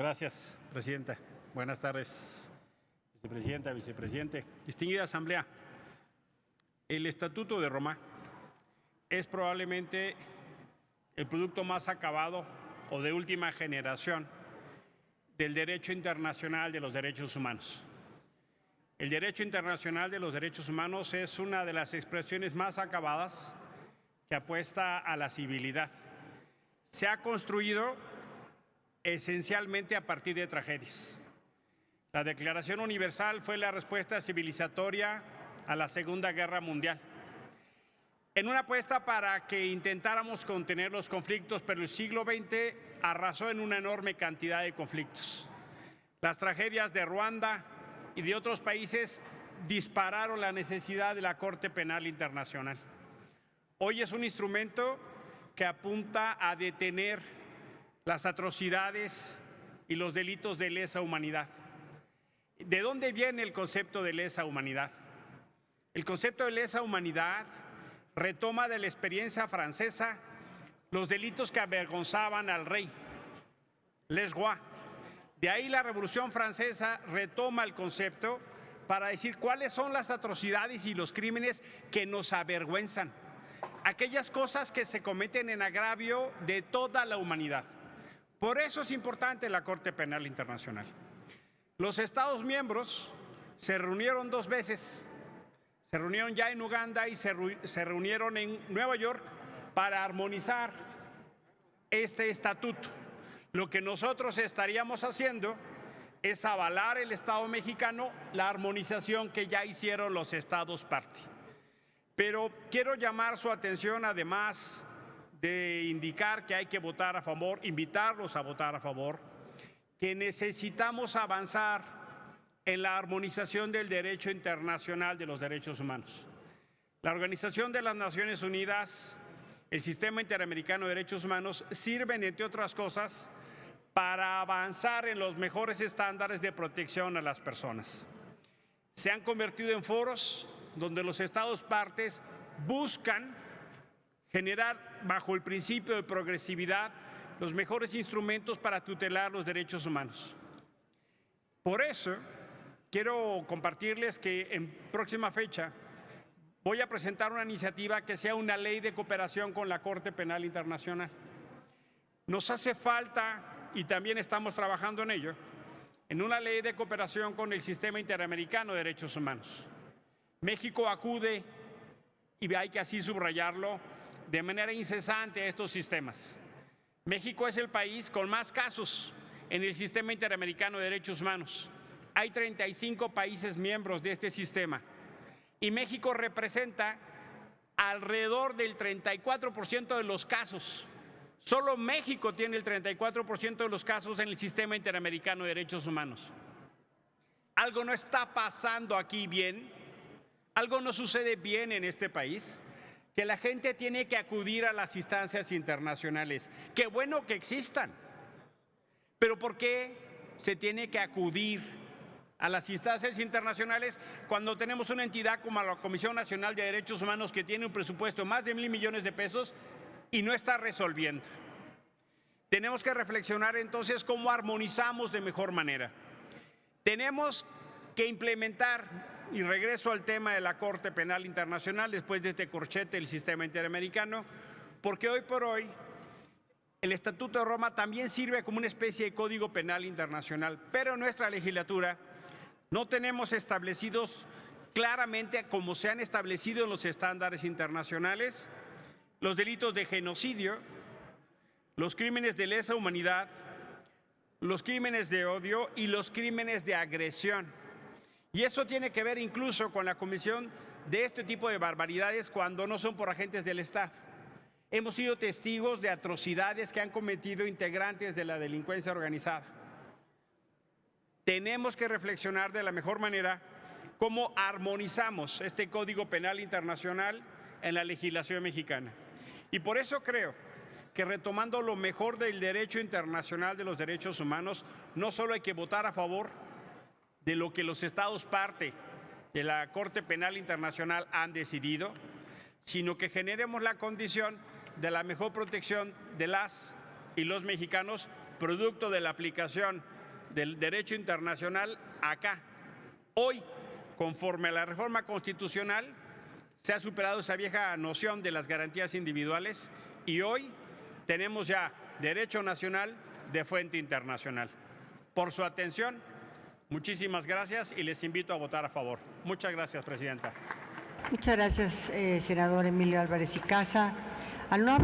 Gracias, Presidenta. Buenas tardes, Vicepresidenta, Vicepresidente. Distinguida Asamblea, el Estatuto de Roma es probablemente el producto más acabado o de última generación del derecho internacional de los derechos humanos. El derecho internacional de los derechos humanos es una de las expresiones más acabadas que apuesta a la civilidad. Se ha construido esencialmente a partir de tragedias. La Declaración Universal fue la respuesta civilizatoria a la Segunda Guerra Mundial. En una apuesta para que intentáramos contener los conflictos, pero el siglo XX arrasó en una enorme cantidad de conflictos. Las tragedias de Ruanda y de otros países dispararon la necesidad de la Corte Penal Internacional. Hoy es un instrumento que apunta a detener las atrocidades y los delitos de lesa humanidad. ¿De dónde viene el concepto de lesa humanidad? El concepto de lesa humanidad retoma de la experiencia francesa los delitos que avergonzaban al rey, les rois. De ahí la Revolución Francesa retoma el concepto para decir cuáles son las atrocidades y los crímenes que nos avergüenzan. Aquellas cosas que se cometen en agravio de toda la humanidad. Por eso es importante la Corte Penal Internacional. Los Estados miembros se reunieron 2 veces. Se reunieron ya en Uganda y se reunieron en Nueva York para armonizar este estatuto. Lo que nosotros estaríamos haciendo es avalar el Estado mexicano la armonización que ya hicieron los Estados parte. Pero quiero llamar su atención, además de indicar que hay que votar a favor, invitarlos a votar a favor, que necesitamos avanzar en la armonización del derecho internacional de los derechos humanos. La Organización de las Naciones Unidas, el Sistema Interamericano de Derechos Humanos sirven, entre otras cosas, para avanzar en los mejores estándares de protección a las personas. Se han convertido en foros donde los Estados partes buscan generar, bajo el principio de progresividad, los mejores instrumentos para tutelar los derechos humanos. Por eso, quiero compartirles que en próxima fecha voy a presentar una iniciativa que sea una ley de cooperación con la Corte Penal Internacional. Nos hace falta, y también estamos trabajando en ello, en una ley de cooperación con el Sistema Interamericano de Derechos Humanos. México acude, y hay que así subrayarlo, de manera incesante a estos sistemas. México es el país con más casos en el Sistema Interamericano de Derechos Humanos. Hay 35 países miembros de este sistema y México representa alrededor del 34% de los casos. Solo México tiene el 34% de los casos en el Sistema Interamericano de Derechos Humanos. Algo no está pasando aquí bien, algo no sucede bien en este país, que la gente tiene que acudir a las instancias internacionales. Qué bueno que existan, pero ¿por qué se tiene que acudir a las instancias internacionales cuando tenemos una entidad como la Comisión Nacional de Derechos Humanos que tiene un presupuesto de más de 1,000 millones de pesos y no está resolviendo? Tenemos que reflexionar entonces cómo armonizamos de mejor manera. Tenemos que implementar, y regreso al tema de la Corte Penal Internacional después de este corchete del sistema interamericano, porque hoy por hoy el Estatuto de Roma también sirve como una especie de código penal internacional, pero en nuestra legislatura no tenemos establecidos claramente, como se han establecido en los estándares internacionales, los delitos de genocidio, los crímenes de lesa humanidad, los crímenes de odio y los crímenes de agresión. Y eso tiene que ver incluso con la comisión de este tipo de barbaridades cuando no son por agentes del Estado. Hemos sido testigos de atrocidades que han cometido integrantes de la delincuencia organizada. Tenemos que reflexionar de la mejor manera cómo armonizamos este Código Penal Internacional en la legislación mexicana. Y por eso creo que, retomando lo mejor del derecho internacional de los derechos humanos, no solo hay que votar a favor de lo que los Estados parte de la Corte Penal Internacional han decidido, sino que generemos la condición de la mejor protección de las y los mexicanos, producto de la aplicación del derecho internacional acá. Hoy, conforme a la reforma constitucional, se ha superado esa vieja noción de las garantías individuales y hoy tenemos ya derecho nacional de fuente internacional. Por su atención, muchísimas gracias y les invito a votar a favor. Muchas gracias, presidenta. Muchas gracias, senador Emilio Álvarez y Casa. Al no